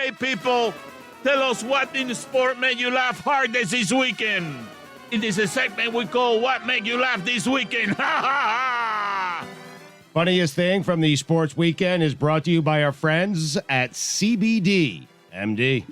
Hey, people, tell us what in the sport made you laugh hardest this weekend. It is a segment we call What Made You Laugh This Weekend. Ha ha ha! Funniest thing from the sports weekend is brought to you by our friends at CBD MD.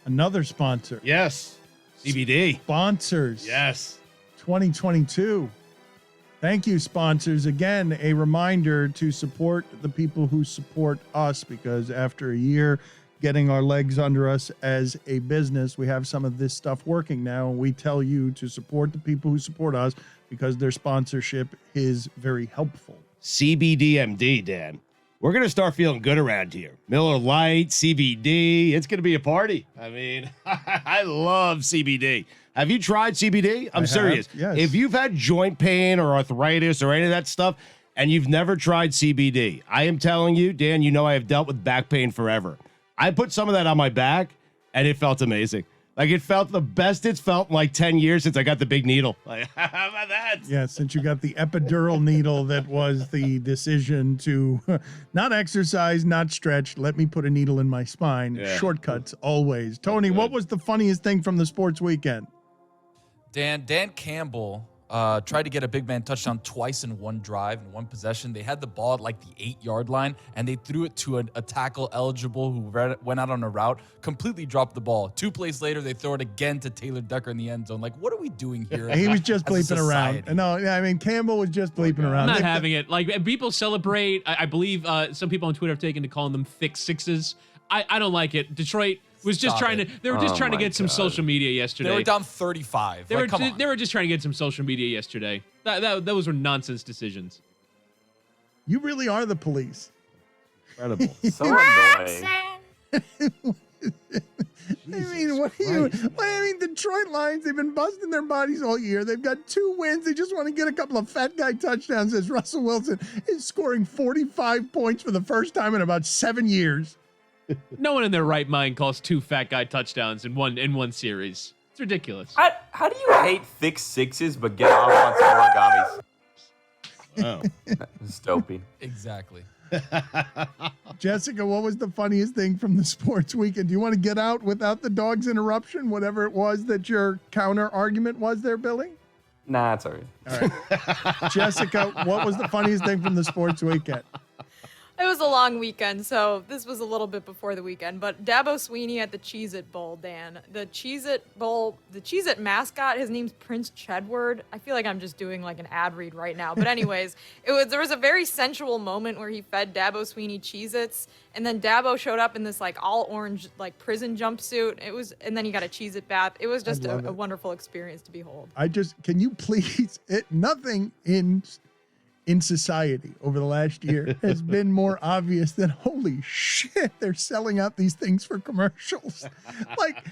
Another sponsor. Yes, CBD. Sponsors. Yes. 2022. Thank you, sponsors. Again, a reminder to support the people who support us, because after a year getting our legs under us as a business, we have some of this stuff working now. We tell you to support the people who support us because their sponsorship is very helpful. CBDMD, Dan. We're going to start feeling good around here. Miller Lite, CBD. It's going to be a party. I mean, I love CBD. Have you tried CBD? I'm serious. Yes. If you've had joint pain or arthritis or any of that stuff and you've never tried CBD, I am telling you, Dan, you know I have dealt with back pain forever. I put some of that on my back and it felt amazing. Like, it felt the best it's felt in like 10 years since I got the big needle. Like, how about that? Yeah, since you got the epidural needle that was the decision to not exercise, not stretch. Let me put a needle in my spine. Yeah. Shortcuts always. Tony, what was the funniest thing from the sports weekend? Dan Campbell tried to get a big man touchdown twice in one drive, in one possession. They had the ball at like the 8-yard line, and they threw it to a tackle eligible who went out on a route, completely dropped the ball. 2 plays later, they throw it again to Taylor Decker in the end zone. Like, what are we doing here? He was just bleeping around. No, I mean, Campbell was just bleeping around. I'm not having it. Like, people celebrate. I believe some people on Twitter have taken to calling them thick sixes. I don't like it. Detroit was just they were just trying to get some social media yesterday. They were down 35. They were just trying to get some social media yesterday. Those were nonsense decisions. You really are the police. Incredible. So annoying. I mean, Detroit Lions, they've been busting their bodies all year. They've got 2 wins. They just want to get a couple of fat guy touchdowns as Russell Wilson is scoring 45 points for the first time in about 7 years. No one in their right mind calls 2 fat guy touchdowns in one series. It's ridiculous. How do you hate thick sixes but get off on scoregamis? Oh. It's dopey. Exactly. Jessica, what was the funniest thing from the sports weekend? Do you want to get out without the dog's interruption, whatever it was that your counter argument was there, Billy? Nah, it's all right. All right. Jessica, what was the funniest thing from the sports weekend? It was a long weekend, so this was a little bit before the weekend. But Dabo Swinney at the Cheez-It Bowl, Dan. The Cheez-It Bowl, the Cheez-It mascot, his name's Prince Chedward. I feel like I'm just doing like an ad read right now. But anyways, there was a very sensual moment where he fed Dabo Swinney Cheez-Its, and then Dabo showed up in this like all orange like prison jumpsuit. And then he got a Cheez-It bath. It was just a wonderful experience to behold. Can you please, nothing in society over the last year has been more obvious than holy shit, they're selling out these things for commercials. Like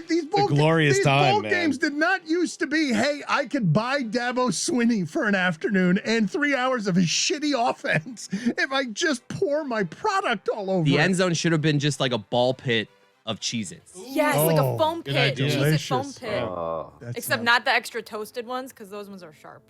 these bowl games did not used to be, hey, I could buy Dabo Swinney for an afternoon and 3 hours of his shitty offense if I just pour my product all over the it. end zone should have been just like a ball pit of Cheez-Its. Yes, like a foam pit. Cheez-It foam pit. Oh. Except not the extra toasted ones, because those ones are sharp.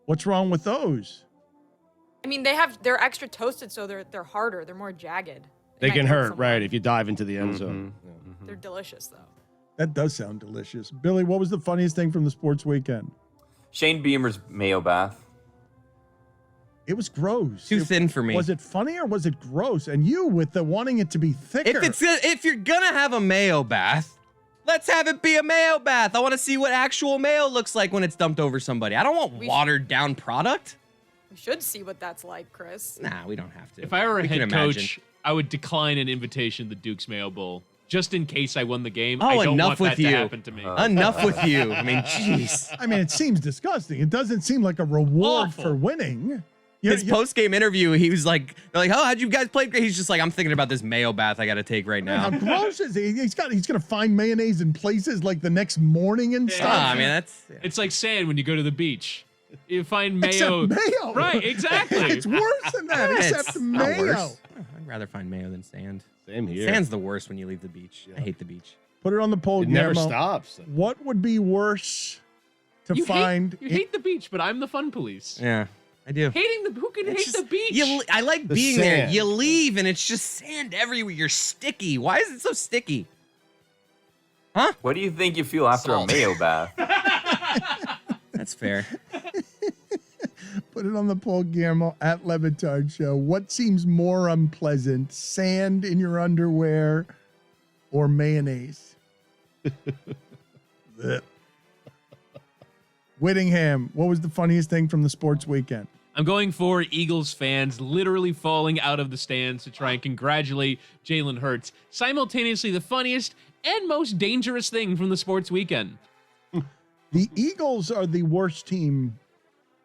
What's wrong with those? I mean, they're extra toasted, so they're harder. They're more jagged. They can hurt, right, if you dive into the end zone. Mm-hmm. They're delicious, though. That does sound delicious. Billy, what was the funniest thing from the sports weekend? Shane Beamer's mayo bath. It was gross. Too thin for me. Was it funny or was it gross? And you with the wanting it to be thicker. If you're gonna have a mayo bath, let's have it be a mayo bath. I want to see what actual mayo looks like when it's dumped over somebody. I don't want watered down product. We should see what that's like, Chris. Nah, we don't have to. If I were a head coach, I would decline an invitation to the Duke's Mayo Bowl. Just in case I won the game. Oh, I don't enough want with that you. to happen to me. Enough with you. I mean, jeez. I mean, it seems disgusting. It doesn't seem like a reward for winning. His post-game interview, he was like, they're like, oh, how'd you guys play? He's just like, I'm thinking about this mayo bath I got to take right now. How gross is he? He's going to find mayonnaise in places like the next morning and stuff. I mean, It's like sand when you go to the beach. You find mayo. Except mayo. Right, exactly. It's worse than that, except mayo. I'd rather find mayo than sand. Same here. Sand's the worst when you leave the beach. I hate the beach. Put it on the poll, It never Guillermo. stops. What would be worse to find? You hate the beach, but I'm the fun police. Yeah. I do. Who can hate the beach? I like The being there. sand. You leave and it's just sand everywhere. You're sticky. Why is it so sticky? Huh? What do you think you feel after Salt. a mayo bath? That's fair. Put it on the poll, Guillermo, at LeBatard Show. What seems more unpleasant, sand in your underwear or mayonnaise? Blech. Whittingham, what was the funniest thing from the sports weekend? I'm going for Eagles fans literally falling out of the stands to try and congratulate Jalen Hurts. Simultaneously, the funniest and most dangerous thing from the sports weekend. The Eagles are the worst team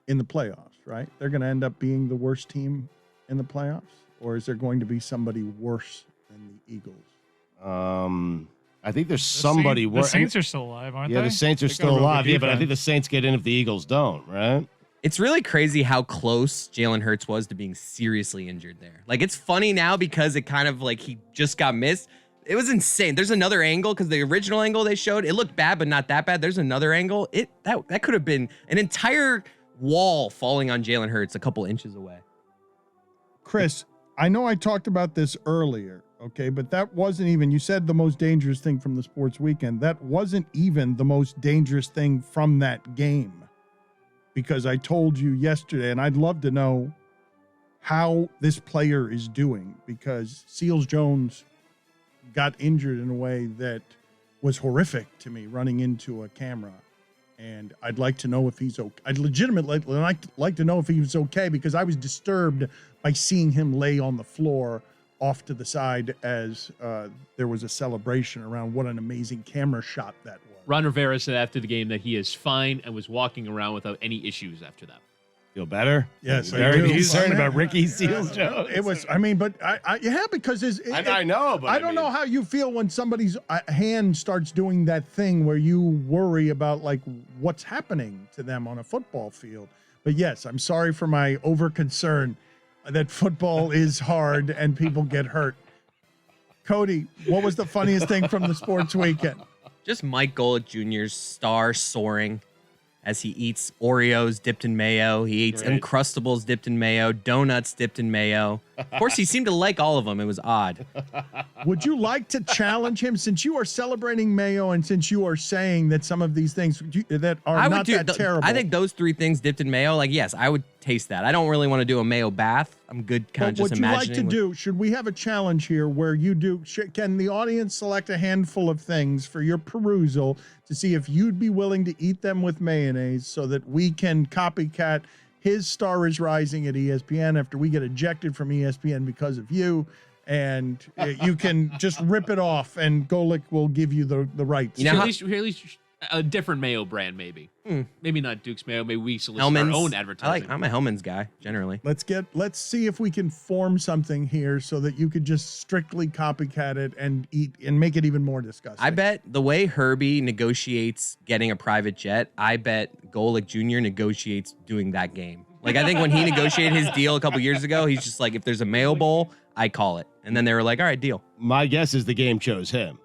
in the playoffs, right? They're going to end up being the worst team in the playoffs? Or is there going to be somebody worse than the Eagles? I think there's somebody The worse. Saints are still alive, aren't they? Yeah, the Saints are They got a still real good alive. Yeah, but I defense. think the Saints get in if the Eagles don't, right? It's really crazy how close Jalen Hurts was to being seriously injured there. Like, it's funny now because it kind of like he just got missed. It was insane. There's another angle because the original angle they showed, it looked bad, but not that bad. There's another angle. That could have been an entire wall falling on Jalen Hurts a couple inches away. Chris, I know I talked about this earlier, okay, but that wasn't even, you said the most dangerous thing from the sports weekend. That wasn't even the most dangerous thing from that game. Because I told you yesterday, and I'd love to know how this player is doing, because Seals Jones got injured in a way that was horrific to me, running into a camera. And I'd like to know if he's okay. I'd legitimately like to know if he was okay, because I was disturbed by seeing him lay on the floor off to the side as there was a celebration around what an amazing camera shot that was. Ron Rivera said after the game that he is fine and was walking around without any issues after that. Feel better? Yes, I Very do. concerned about Ricky Seals Jones. It was, I mean, but yeah, because I know, but I don't know how you feel when somebody's hand starts doing that thing where you worry about like what's happening to them on a football field. But yes, I'm sorry for my over concern that football is hard and people get hurt. Cody, what was the funniest thing from the sports weekend? Just Mike Golic Jr.'s star soaring as he eats Oreos dipped in mayo. He eats Uncrustables dipped in mayo, donuts dipped in mayo. Of course, he seemed to like all of them. It was odd. Would you like to challenge him, since you are celebrating mayo and since you are saying that some of these things that are not that terrible? I think those three things dipped in mayo, like, yes, I would taste that. I don't really want to do a mayo bath. I'm good kind of just imagining. What would you like to do? Should we have a challenge here where you do, can the audience select a handful of things for your perusal to see if you'd be willing to eat them with mayonnaise so that we can copycat his star is rising at ESPN after we get ejected from ESPN because of you, and you can just rip it off and Golic will give you the rights. You know, at least a different mayo brand, maybe. Maybe not Duke's Mayo. Maybe we solicit our own advertising. I'm a Hellman's guy, generally. Let's see if we can form something here so that you could just strictly copycat it and eat and make it even more disgusting. I bet the way Herbie negotiates getting a private jet, I bet Golic Jr. negotiates doing that game. Like, I think when he negotiated his deal a couple years ago, he's just like, if there's a mayo bowl, I call it. And then they were like, all right, deal. My guess is the game chose him,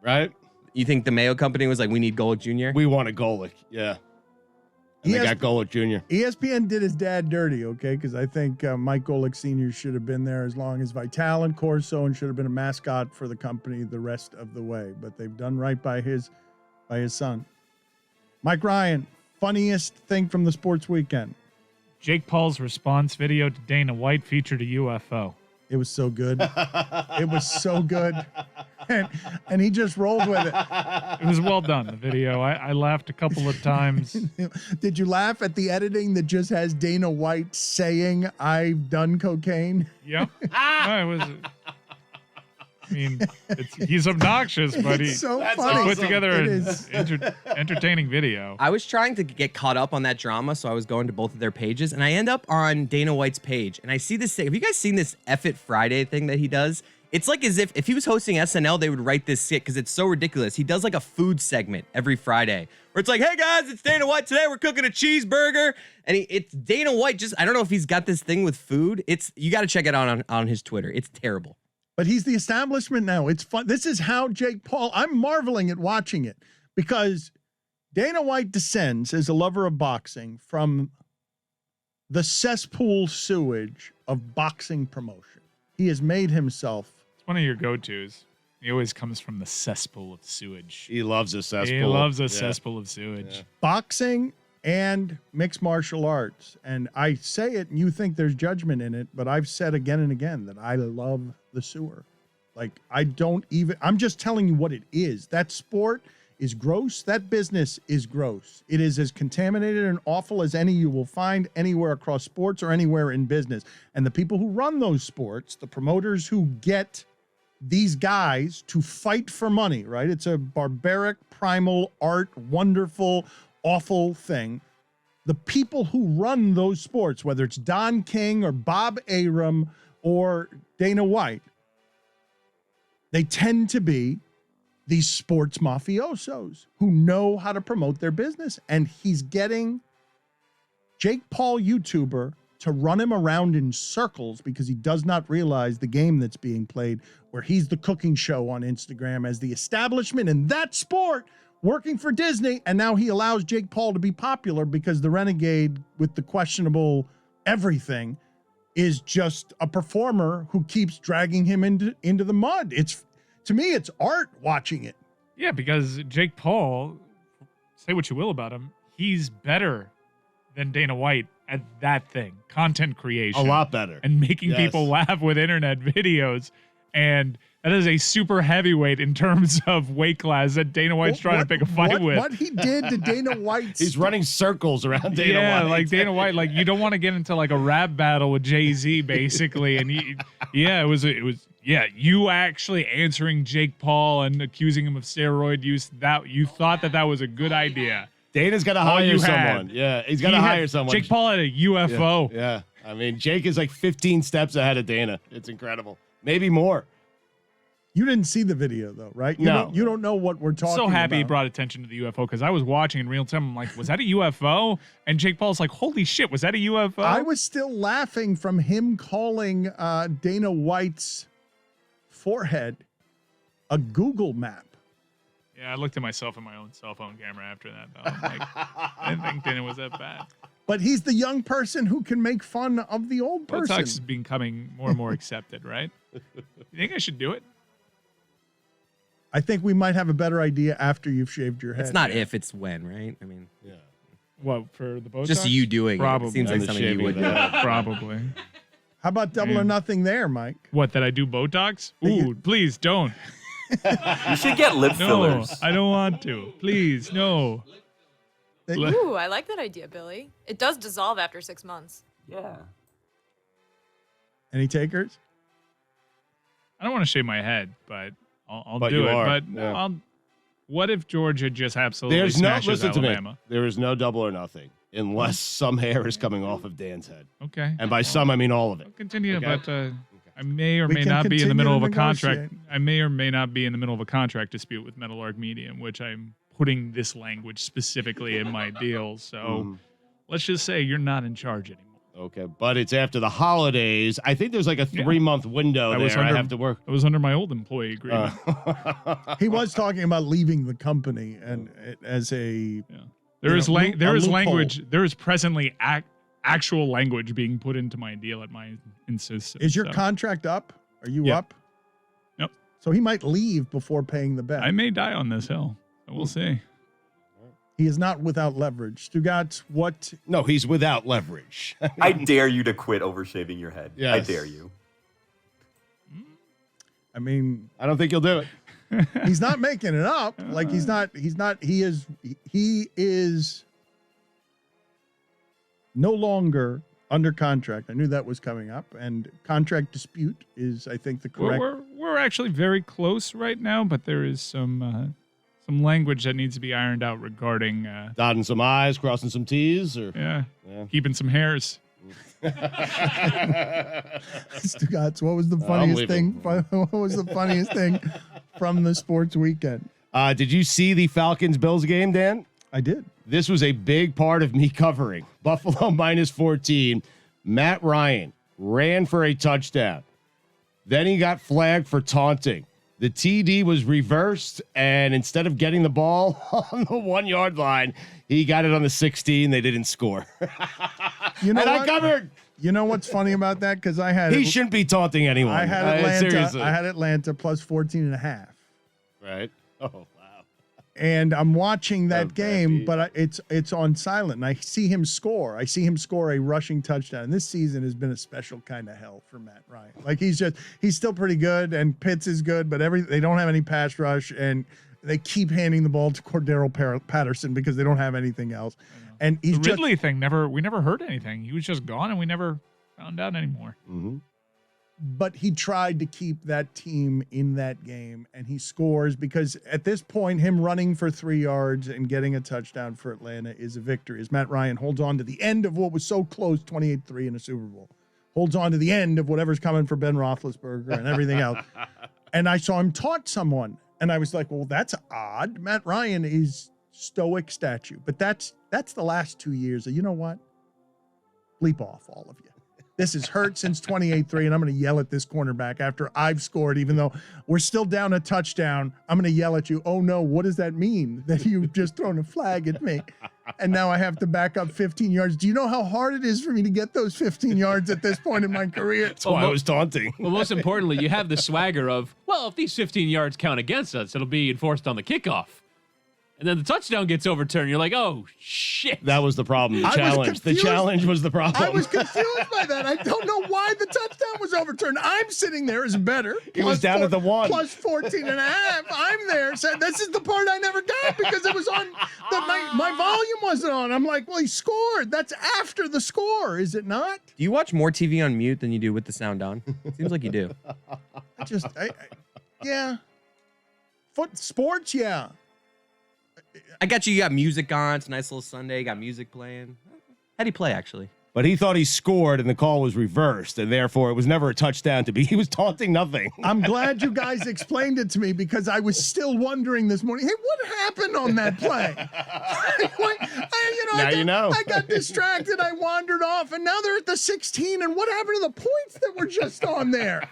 right? You think the Mayo company was like, we need Golic Jr.? We want a Golic, yeah. And they got Golic Jr. ESPN did his dad dirty, okay? Because I think Mike Golic Sr. should have been there as long as Vital and Corso, and should have been a mascot for the company the rest of the way. But they've done right by his son. Mike Ryan, funniest thing from the sports weekend. Jake Paul's response video to Dana White featured a UFO. It was so good. It was so good. And he just rolled with it. It was well done, the video. I laughed a couple of times. Did you laugh at the editing that just has Dana White saying, I've done cocaine? Yep. No, it was... I mean, he's obnoxious, but he so funny. put together It an is. entertaining video. I was trying to get caught up on that drama, so I was going to both of their pages, and I end up on Dana White's page, and I see this thing. Have you guys seen this F It Friday thing that he does? It's like as if he was hosting SNL, they would write this skit because it's so ridiculous. He does like a food segment every Friday where it's like, hey guys, it's Dana White. Today we're cooking a cheeseburger. And it's Dana White. I don't know if he's got this thing with food. You got to check it out on his Twitter. It's terrible. But he's the establishment now. It's fun. This is how Jake Paul, I'm marveling at watching it because Dana White descends as a lover of boxing from the cesspool sewage of boxing promotion. He has made himself. It's one of your go-tos. He always comes from the cesspool of sewage. He loves a cesspool. He loves a cesspool of sewage. Yeah. Boxing and mixed martial arts. And I say it and you think there's judgment in it, but I've said again and again that I love the sewer. Like, I'm just telling you what it is. That sport is gross. That business is gross. It is as contaminated and awful as any you will find anywhere across sports or anywhere in business. And the people who run those sports, the promoters who get these guys to fight for money, right? It's a barbaric, primal, art, wonderful, awful thing. The people who run those sports, whether it's Don King or Bob Arum or Dana White, they tend to be these sports mafiosos who know how to promote their business. And he's getting Jake Paul, YouTuber, to run him around in circles because he does not realize the game that's being played, where he's the cooking show on Instagram as the establishment in that sport working for Disney. And now he allows Jake Paul to be popular because the renegade with the questionable everything is just a performer who keeps dragging him into the mud. To me, it's art watching it. Yeah, because Jake Paul, say what you will about him, he's better than Dana White at that thing, content creation. A lot better. And making people laugh with internet videos. And that is a super heavyweight in terms of weight class that Dana White's trying to pick a fight with. What he did to Dana White. He's running circles around Dana White. Yeah, like Dana White, like you don't want to get into like a rap battle with Jay-Z, basically. And it was you actually answering Jake Paul and accusing him of steroid use. That you thought that was a good idea. Dana's got to hire someone. Yeah, he's got to hire someone. Jake Paul had a UFO. Yeah. I mean, Jake is like 15 steps ahead of Dana. It's incredible. Maybe more. You didn't see the video though, right? You don't know what we're talking about. So happy he brought attention to the UFO because I was watching in real time. I'm like, was that a UFO? And Jake Paul's like, holy shit, was that a UFO? I was still laughing from him calling Dana White's forehead a Google map. Yeah, I looked at myself in my own cell phone camera after that, though. I'm like, I didn't think Dana was that bad. But he's the young person who can make fun of the old person. Botox is becoming more and more accepted, right? You think I should do it? I think we might have a better idea after you've shaved your head. It's not if, it's when, right? I mean, yeah. What, for the Botox? Just you doing Probably. it. It seems like something you would do. Probably. How about double or nothing there, Mike? What, that I do Botox? Ooh, please don't. You should get lip fillers. No, I don't want to. Please, no. Ooh, I like that idea, Billy. It does dissolve after 6 months. Yeah. Any takers? I don't want to shave my head, but I'll But do you it. are, But yeah. what if Georgia just absolutely There's no, smashes listen to Alabama? me. There is no double or nothing unless some hair is coming off of Dan's head. Okay. And by some, I mean all of it. I'll continue, Okay. but I may or We may can not be in the continue middle to of a contract. negotiate. I may or may not be in the middle of a contract dispute with Metal Arc Media, in which I'm putting this language specifically in my deal. So let's just say you're not in charge anymore. Okay, but it's after the holidays. I think there's like a 3-month window there. I have to work. I was under my old employee agreement. He was talking about leaving the company and as a There is loophole. language. There is presently actual language being put into my deal at my insistence. Is your contract up? Are you up? Nope. So he might leave before paying the bet. I may die on this hill. We'll see. He is not without leverage. Stugotz, what? No, he's without leverage. I dare you to quit over shaving your head. Yes. I dare you. I mean, I don't think you'll do it. he's not making it up. Like he is no longer under contract. I knew that was coming up, and contract dispute is, I think, the correct. We're actually very close right now, but there is some language that needs to be ironed out regarding Dotting some I's, crossing some T's, or keeping some hairs. Stugotz, what was the funniest thing? What was the funniest thing from the sports weekend? Did you see the Falcons-Bills game, Dan? I did. This was a big part of me covering. Buffalo -14. Matt Ryan ran for a touchdown. Then he got flagged for taunting. The TD was reversed, and instead of getting the ball on the 1 yard line, he got it on the 16. They didn't score. You know and what? I covered. You know what's funny about that? Because I had He shouldn't be taunting anyone. I had Atlanta. Seriously. I had Atlanta plus 14.5. Right. Oh, wow. And I'm watching that Oh, game, baby. but it's on silent. And I see him score. I see him score a rushing touchdown. And this season has been a special kind of hell for Matt Ryan. Like he's still pretty good, and Pitts is good, but they don't have any pass rush, and they keep handing the ball to Cordero Patterson because they don't have anything else. And he's The Ridley thing we never heard anything. He was just gone, and we never found out anymore. Mm-hmm. But he tried to keep that team in that game, and he scores because at this point, him running for 3 yards and getting a touchdown for Atlanta is a victory. As Matt Ryan holds on to the end of what was so close, 28-3 in a Super Bowl, holds on to the end of whatever's coming for Ben Roethlisberger and everything else. And I saw him taunt someone, and I was like, well, that's odd. Matt Ryan is stoic statue, but that's the last 2 years. You know what? Bleep off, all of you. This is hurt since 28-3, and I'm going to yell at this cornerback after I've scored, even though we're still down a touchdown. I'm going to yell at you. Oh, no, what does that mean? That you've just thrown a flag at me, and now I have to back up 15 yards. Do you know how hard it is for me to get those 15 yards at this point in my career? That's why I was taunting. Well, most importantly, you have the swagger of, well, if these 15 yards count against us, it'll be enforced on the kickoff. And then the touchdown gets overturned. You're like, oh, shit. That was the problem. The I was challenge. The confused. challenge was the problem. I was confused by that. I don't know why the touchdown was overturned. I'm sitting there as better. He was down at the 1. Plus 14.5. I'm there. So this is the part I never got because it was on. My volume wasn't on. I'm like, well, he scored. That's after the score, is it not? Do you watch more TV on mute than you do with the sound on? Seems like you do. Yeah. Sports, yeah. I got you. You got music on. It's a nice little Sunday. You got music playing. How'd he play, actually? But he thought he scored, and the call was reversed, and therefore it was never a touchdown to be. He was taunting nothing. I'm glad you guys explained it to me because I was still wondering this morning, hey, what happened on that play? I got distracted. I wandered off, and now they're at the 16, and what happened to the points that were just on there?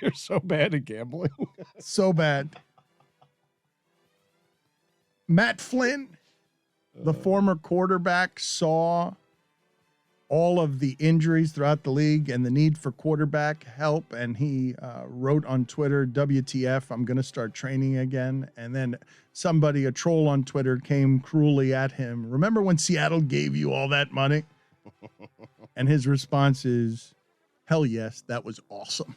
You're so bad at gambling. So bad. Matt Flynn, the former quarterback, saw all of the injuries throughout the league and the need for quarterback help, and he wrote on Twitter, WTF, I'm going to start training again. And then a troll on Twitter, came cruelly at him. Remember when Seattle gave you all that money? And his response is, hell yes, that was awesome.